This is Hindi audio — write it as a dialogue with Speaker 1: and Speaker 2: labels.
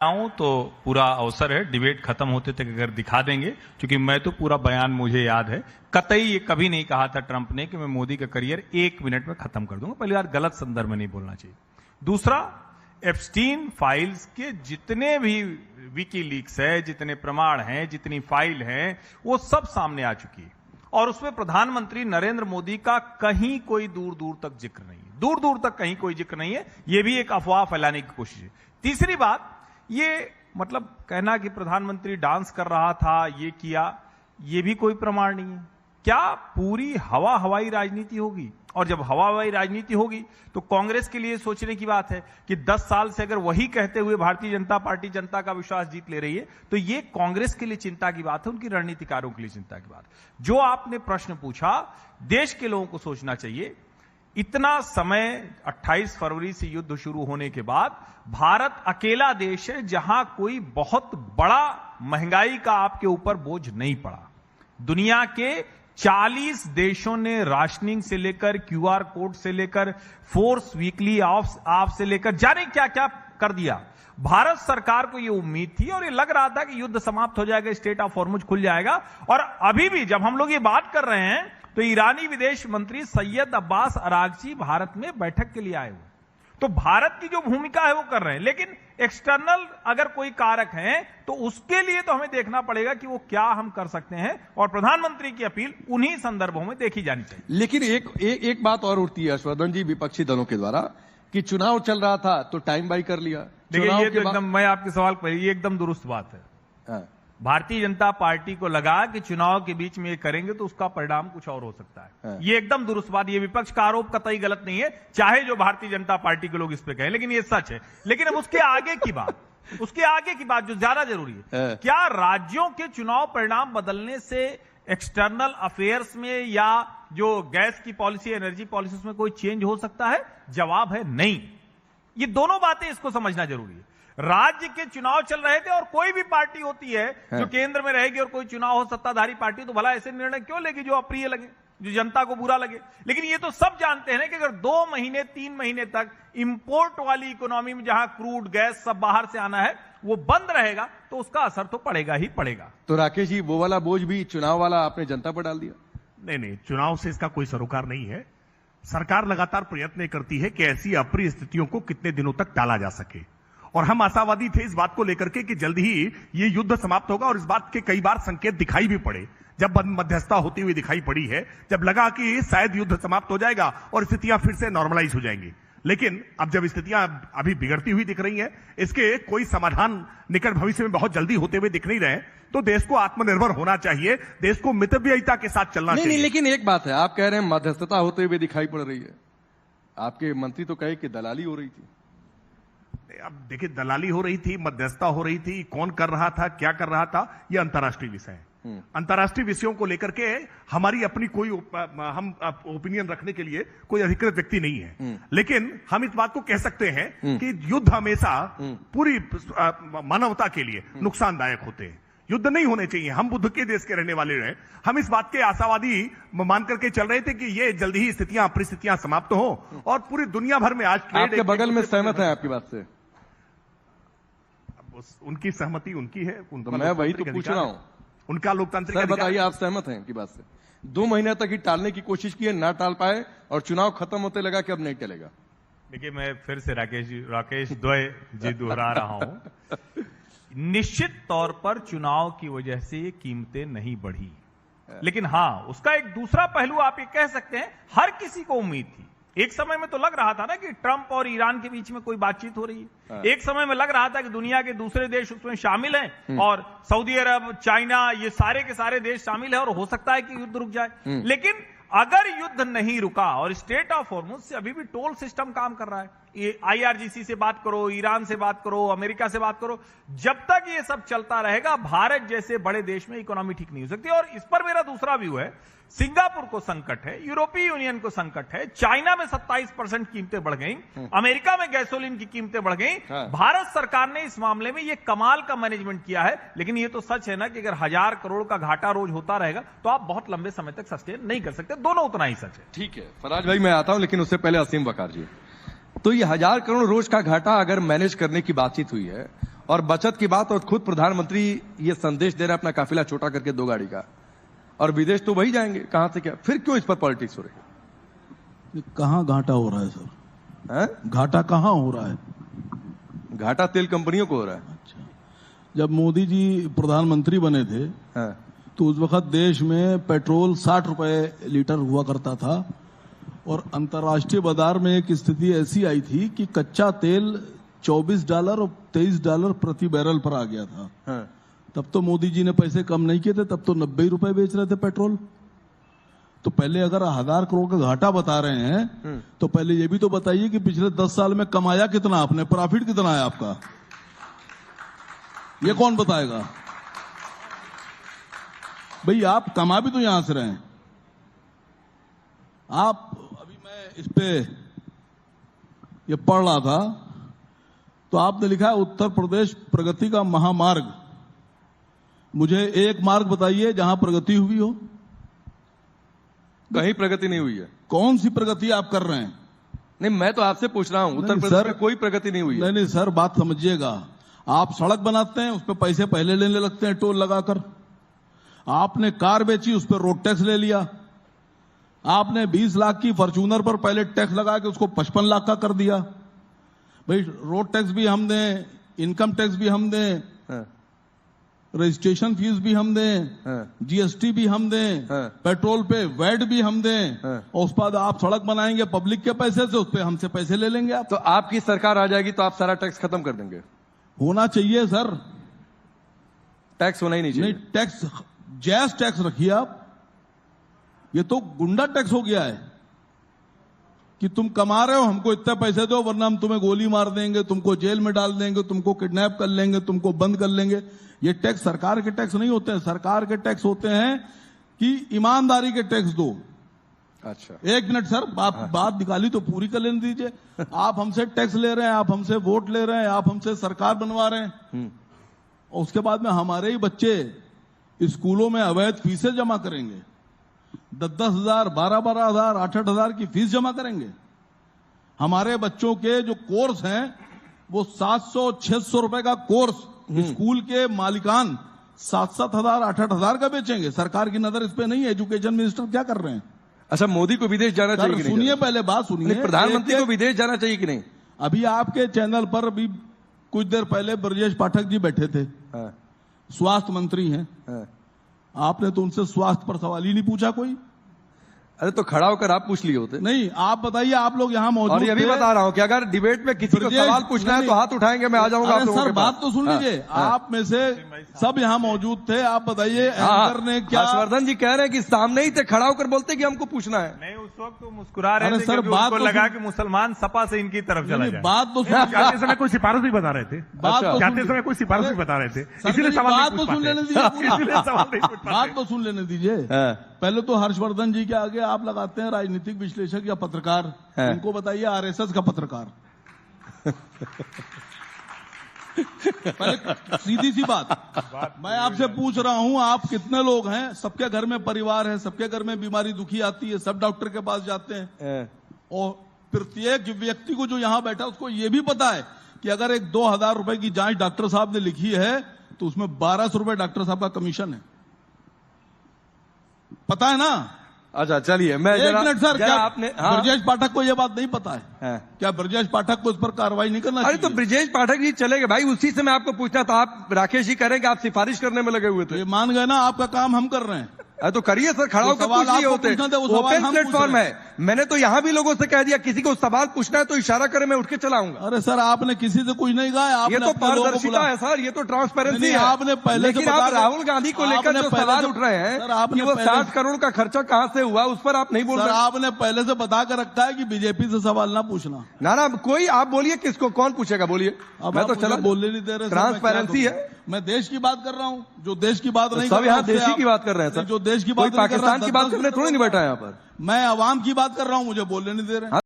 Speaker 1: आऊं तो पूरा अवसर है, डिबेट खत्म होते तक अगर दिखा देंगे, क्योंकि मैं तो पूरा बयान मुझे याद है। कतई ये कभी नहीं कहा था ट्रंप ने कि मैं मोदी का करियर 1 मिनट में खत्म कर दूंगा। पहली बात, गलत संदर्भ में नहीं बोलना चाहिए। दूसरा, एप्स्टीन फाइल्स के जितने भी विकीलीक्स है, जितने प्रमाण हैं, जितनी फाइल हैं, वो सब सामने आ चुकी है और उसमें प्रधानमंत्री नरेंद्र मोदी का कहीं कोई दूर दूर तक जिक्र नहीं है। दूर दूर तक कहीं कोई जिक्र नहीं है। ये भी एक अफवाह फैलाने की कोशिश है। तीसरी बात, ये मतलब कहना कि प्रधानमंत्री डांस कर रहा था, ये किया, ये भी कोई प्रमाण नहीं है। क्या पूरी हवाई राजनीति होगी? और जब हवाई राजनीति होगी तो कांग्रेस के लिए सोचने की बात है कि 10 साल से अगर वही कहते हुए भारतीय जनता पार्टी जनता का विश्वास जीत ले रही है, तो ये कांग्रेस के लिए चिंता की बात है, उनकी रणनीतिकारों के लिए चिंता की बात। जो आपने प्रश्न पूछा, देश के लोगों को सोचना चाहिए। इतना समय 28 फरवरी से युद्ध शुरू होने के बाद भारत अकेला देश है जहां कोई बहुत बड़ा महंगाई का आपके ऊपर बोझ नहीं पड़ा। दुनिया के 40 देशों ने राशनिंग से लेकर, क्यूआर कोड से लेकर, फोर्स वीकली ऑफ से लेकर जाने क्या क्या कर दिया। भारत सरकार को यह उम्मीद थी और ये लग रहा था कि युद्ध समाप्त हो जाएगा, स्टेट ऑफ हॉर्मुज खुल जाएगा। और अभी भी जब हम लोग ये बात कर रहे हैं तो ईरानी विदेश मंत्री सैयद अब्बास अरागची भारत में बैठक के लिए आए हुए। तो भारत की जो भूमिका है वो कर रहे हैं, लेकिन एक्सटर्नल अगर कोई कारक हैं तो उसके लिए तो हमें देखना पड़ेगा कि वो क्या हम कर सकते हैं, और प्रधानमंत्री की अपील उन्हीं संदर्भों में देखी जानी चाहिए।
Speaker 2: लेकिन एक बात और उठती है हर्षवर्धन जी, विपक्षी दलों के द्वारा, कि चुनाव चल रहा था तो टाइम बाई कर लिया।
Speaker 1: देखिए, ये तो एकदम, मैं आपके सवाल पर, ये एकदम दुरुस्त बात है।
Speaker 2: हाँ।
Speaker 1: भारतीय जनता पार्टी को लगा कि चुनाव के बीच में ये करेंगे तो उसका परिणाम कुछ और हो सकता है। ये एकदम दुरुस्त बात, ये विपक्ष का आरोप कतई गलत नहीं है, चाहे जो भारतीय जनता पार्टी के लोग इस पे कहें, लेकिन ये सच है। लेकिन अब उसके आगे की बात जो ज्यादा जरूरी है, क्या राज्यों के चुनाव परिणाम बदलने से एक्सटर्नल अफेयर्स में या जो गैस की पॉलिसी, एनर्जी पॉलिसी में कोई चेंज हो सकता है? जवाब है नहीं। ये दोनों बातें इसको समझना जरूरी है। राज्य के चुनाव चल रहे थे और कोई भी पार्टी होती है जो केंद्र में रहेगी और कोई चुनाव हो सत्ताधारी पार्टी, तो भला ऐसे निर्णय क्यों लेगी जो अप्रिय लगे, जो जनता को बुरा लगे। लेकिन ये तो सब जानते हैं कि अगर 2 महीने 3 महीने तक इंपोर्ट वाली इकोनॉमी में जहां क्रूड गैस सब बाहर से आना है वो बंद रहेगा तो उसका असर तो पड़ेगा ही पड़ेगा।
Speaker 2: तो राकेश जी, वो वाला बोझ भी चुनाव वाला आपने जनता पर डाल दिया?
Speaker 3: नहीं, चुनाव से इसका कोई सरोकार नहीं है। सरकार लगातार प्रयत्न करती है कि ऐसी अप्रिय स्थितियों को कितने दिनों तक टाला जा सके, और हम आशावादी थे इस बात को लेकर के कि जल्द ही ये युद्ध समाप्त होगा। और इस बात के कई बार संकेत दिखाई भी पड़े, जब मध्यस्थता होती हुई दिखाई पड़ी है, जब लगा कि शायद युद्ध समाप्त हो जाएगा और स्थितियां फिर से नॉर्मलाइज हो जाएंगी। लेकिन अब जब स्थितियां अभी बिगड़ती हुई दिख रही हैं, इसके कोई समाधान निकट भविष्य में बहुत जल्दी होते हुए दिख नहीं रहे, तो देश को आत्मनिर्भर होना चाहिए, देश को मितव्ययिता के साथ चलना चाहिए।
Speaker 2: नहीं, लेकिन एक बात है, आप कह रहे हैं मध्यस्थता होते हुए दिखाई पड़ रही है, आपके मंत्री तो कहे कि दलाली हो रही थी।
Speaker 3: अब देखिए, दलाली हो रही थी, मध्यस्थता हो रही थी, कौन कर रहा था, क्या कर रहा था, यह अंतर्राष्ट्रीय विषय है। अंतर्राष्ट्रीय विषयों को लेकर के हमारी अपनी कोई हम ओपिनियन रखने के लिए कोई अधिकृत व्यक्ति नहीं है। लेकिन हम इस बात को कह सकते हैं कि युद्ध हमेशा पूरी मानवता के लिए नुकसानदायक होते हैं। युद्ध नहीं होने चाहिए। हम बुद्ध के देश के रहने वाले रहे, हम इस बात के आशावादी मान करके चल रहे थे कि ये जल्दी ही स्थितियां, परिस्थितियां समाप्त हो और पूरी दुनिया भर में आज
Speaker 2: आपके बगल में सहमत है आपकी बात से?
Speaker 3: उनकी सहमति उनकी है,
Speaker 2: तो मैं वही तो पूछ रहा हूं,
Speaker 3: उनका लोकतांत्रिक
Speaker 2: सर बताइए, आप सहमत हैं की बात से? 2 महीने तक ही टालने की कोशिश की है, ना टाल पाए, और चुनाव खत्म होते लगा कि अब नहीं टलेगा।
Speaker 1: देखिए, मैं फिर से राकेश द्वय जी दोहरा रहा हूं। निश्चित तौर पर चुनाव की वजह से ये कीमतें नहीं बढ़ी, लेकिन हां, उसका एक दूसरा पहलू आप ये कह सकते हैं, हर किसी को उम्मीद थी। एक समय में तो लग रहा था ना कि ट्रंप और ईरान के बीच में कोई बातचीत हो रही है। एक समय में लग रहा था कि दुनिया के दूसरे देश उसमें शामिल हैं और सऊदी अरब, चाइना, ये सारे के सारे देश शामिल हैं और हो सकता है कि युद्ध रुक जाए। लेकिन अगर युद्ध नहीं रुका और स्टेट ऑफ हॉर्मुज से अभी भी टोल सिस्टम काम कर रहा है, ये IRGC से बात करो, ईरान से बात करो, अमेरिका से बात करो, जब तक ये सब चलता रहेगा भारत जैसे बड़े देश में इकोनॉमी ठीक नहीं हो सकती। और इस पर मेरा दूसरा व्यू है, सिंगापुर को संकट है, यूरोपीय यूनियन को संकट है, चाइना में 27% कीमतें बढ़ गई, अमेरिका में गैसोलीन की कीमतें बढ़ गई। भारत सरकार ने इस मामले में ये कमाल का मैनेजमेंट किया है। लेकिन ये तो सच है ना कि अगर 1000 करोड़ का घाटा रोज होता रहेगा तो आप बहुत लंबे समय तक सस्टेन नहीं कर सकते। दोनों उतना ही सच है।
Speaker 2: ठीक है फराज भाई, मैं आता हूं, लेकिन उससे पहले असीम वकार जी, तो ये 1000 करोड़ रोज का घाटा अगर मैनेज करने की बातचीत हुई है और बचत की बात, और खुद प्रधानमंत्री ये संदेश दे रहे हैं अपना काफिला छोटा करके 2 गाड़ी का, और विदेश तो वही जाएंगे, कहां से क्या, फिर क्यों इस पर पॉलिटिक्स हो रही है?
Speaker 4: कहां घाटा हो रहा है सर? घाटा कहां हो रहा है?
Speaker 2: घाटा तेल कंपनियों को हो रहा है।
Speaker 4: अच्छा, जब मोदी जी प्रधानमंत्री बने थे तो उस वक्त देश में पेट्रोल 60 रुपए लीटर हुआ करता था, और अंतर्राष्ट्रीय बाजार में एक स्थिति ऐसी आई थी कि कच्चा तेल $24 और $23 प्रति बैरल पर आ गया था। तब तो मोदी जी ने पैसे कम नहीं किए थे, तब तो 90 रुपए बेच रहे थे पेट्रोल। तो पहले अगर 1000 करोड़ का घाटा बता रहे हैं तो पहले ये भी तो बताइए कि पिछले 10 साल में कमाया कितना आपने, प्रॉफिट कितना है आपका, ये कौन बताएगा? भाई आप कमा भी तो यहां से रहे हैं। आप अभी मैं इस पे ये पढ़ रहा था तो आपने लिखा है उत्तर प्रदेश प्रगति का महामार्ग। मुझे एक मार्ग बताइए जहां प्रगति हुई हो।
Speaker 2: कहीं प्रगति नहीं हुई है।
Speaker 4: कौन सी प्रगति आप कर रहे हैं?
Speaker 2: नहीं, मैं तो आपसे पूछ रहा हूं, उत्तर
Speaker 4: नहीं,
Speaker 2: प्रदेश
Speaker 4: सर,
Speaker 2: में कोई प्रगति नहीं हुई है।
Speaker 4: नहीं सर, बात समझिएगा। आप सड़क बनाते हैं, उस पर पैसे पहले लेने लगते हैं टोल लगाकर। आपने कार बेची, उस पर रोड टैक्स ले लिया। आपने 20 लाख की फॉर्च्यूनर पर पहले टैक्स लगा के उसको 55 लाख का कर दिया। भाई रोड टैक्स भी हम दें, इनकम टैक्स भी हम दें, रजिस्ट्रेशन फीस भी हम दें, जीएसटी भी हम दें, पेट्रोल पे वैट भी हम दें, और उस बाद आप सड़क बनाएंगे पब्लिक के पैसे से, उस पर हमसे पैसे ले लेंगे आप।
Speaker 2: तो आपकी सरकार आ जाएगी तो आप सारा टैक्स खत्म कर देंगे?
Speaker 4: होना चाहिए सर,
Speaker 2: टैक्स होना ही नहीं चाहिए।
Speaker 4: नहीं, टैक्स जैस टैक्स रखिए आप। ये तो गुंडा टैक्स हो गया है कि तुम कमा रहे हो, हमको इतने पैसे दो वरना हम तुम्हें गोली मार देंगे, तुमको जेल में डाल देंगे, तुमको किडनैप कर लेंगे, तुमको बंद कर लेंगे। ये टैक्स सरकार के टैक्स नहीं होते हैं। सरकार के टैक्स होते हैं कि ईमानदारी के टैक्स दो।
Speaker 2: अच्छा,
Speaker 4: 1 मिनट सर, बात निकाली तो पूरी कर लेने दीजिए। आप हमसे टैक्स ले रहे हैं, आप हमसे वोट ले रहे हैं, आप हमसे सरकार बनवा रहे हैं, और उसके बाद में हमारे ही बच्चे स्कूलों में अवैध फीसें जमा करेंगे। 10-10 हजार, 12-12 हजार, 8-8 हजार की फीस जमा करेंगे। हमारे बच्चों के जो कोर्स हैं वो 700-600 रुपए का कोर्स स्कूल के मालिकान 7-7 हजार, 8-8 हजार का बेचेंगे। सरकार की नजर इस पे नहीं है। एजुकेशन मिनिस्टर क्या कर रहे हैं?
Speaker 2: अच्छा, मोदी को विदेश जाना चाहिए कि नहीं?
Speaker 4: सुनिए, पहले बात सुनिए।
Speaker 2: प्रधानमंत्री को विदेश जाना चाहिए कि नहीं?
Speaker 4: अभी आपके चैनल पर अभी कुछ देर पहले ब्रजेश पाठक जी बैठे थे, स्वास्थ्य मंत्री हैं। आपने तो उनसे स्वास्थ्य पर सवाल ही नहीं पूछा कोई।
Speaker 2: अरे तो खड़ा होकर आप पूछ लिए होते।
Speaker 4: नहीं, आप बताइए, आप लोग यहाँ मौजूद
Speaker 2: और ये भी बता रहा हूँ कि अगर डिबेट में किसी को सवाल पूछना है तो हाथ उठाएंगे, मैं आ जाऊंगा आप लोगों
Speaker 4: सर
Speaker 2: के पास।
Speaker 4: बात तो सुन लीजिए। आप में से सब यहाँ मौजूद थे, आप बताइए एंकर ने क्या।
Speaker 2: हर्षवर्धन जी कह रहे हैं कि सामने ही थे, खड़ा होकर बोलते कि हमको पूछना है।
Speaker 1: नहीं, उस वक्त तो मुस्कुरा रहे थे
Speaker 4: सर,
Speaker 1: क्योंकि
Speaker 4: बात
Speaker 1: उनको
Speaker 4: तो
Speaker 1: लगा कि मुसलमान सपा से इनकी तरफ चला जाए।
Speaker 4: बात तो
Speaker 3: जाते समय कोई सिफारिश भी बता रहे थे।
Speaker 4: बात तो
Speaker 3: जाते समय कोई सिफारिश भी बता रहे थे, इसीलिए
Speaker 4: बात
Speaker 3: सवाल
Speaker 4: तो सुन लेने दीजिए। बात तो सुन लेने दीजिए। पहले तो हर्षवर्धन जी के आगे आप लगाते हैं राजनीतिक विश्लेषक या पत्रकार। इनको बताइए आरएसएस का पत्रकार। पहले सीधी सी बात मैं आपसे पूछ रहा हूं, आप कितने लोग हैं? सबके घर में परिवार है, सबके घर में बीमारी दुखी आती है, सब डॉक्टर के पास जाते हैं, और प्रत्येक व्यक्ति को जो यहां बैठा उसको यह भी पता है कि अगर एक 2000 रुपए की जांच डॉक्टर साहब ने लिखी है तो उसमें 1200 रुपए डॉक्टर साहब का कमीशन है। पता है ना?
Speaker 2: अच्छा, चलिए मैं
Speaker 4: एक मिनट सर, क्या
Speaker 2: आपने
Speaker 4: ब्रजेश पाठक को यह बात नहीं पता है? क्या ब्रजेश पाठक को इस पर कार्रवाई नहीं करना
Speaker 2: अरे
Speaker 4: चाहिए?
Speaker 2: तो ब्रजेश पाठक जी चले गए भाई, उसी से मैं आपको पूछना था। आप राकेश जी कह रहे हैं कि आप सिफारिश करने में लगे हुए थे।
Speaker 4: ये मान गए ना, आपका काम हम कर रहे हैं।
Speaker 2: अरे तो करिए सर, खड़ा होकर पूछ लिए होते। ओपन प्लेटफॉर्म है, मैंने तो यहां भी लोगों से कह दिया किसी को सवाल पूछना है तो इशारा करे, मैं उठ के चलाऊंगा।
Speaker 4: अरे सर, आपने किसी से कुछ नहीं कहा।
Speaker 2: ये तो पारदर्शिता है सर, ये तो ट्रांसपेरेंसी है।
Speaker 4: आपने पहले
Speaker 2: लेकिन आप राहुल गांधी को लेकर जो सवाल उठ रहे हैं कि वो 60 करोड़ का खर्चा कहां से हुआ, उस पर आप नहीं बोल रहे।
Speaker 4: आपने पहले से बता कर रखा है कि बीजेपी से सवाल ना पूछना।
Speaker 2: ना कोई आप बोलिए, किसको कौन पूछेगा, बोलिए। मैं तो चला
Speaker 4: बोलने नहीं दे रहे।
Speaker 2: ट्रांसपेरेंसी है।
Speaker 4: मैं देश की बात कर रहा हूँ, जो देश की बात नहीं।
Speaker 2: सब यहाँ देशी की बात कर रहे हैं सर,
Speaker 4: जो देश की बात,
Speaker 2: पाकिस्तान की बात करने थोड़ी नहीं बैठा है यहाँ पर।
Speaker 4: मैं अवाम की बात कर रहा हूँ, मुझे बोलने नहीं दे रहे।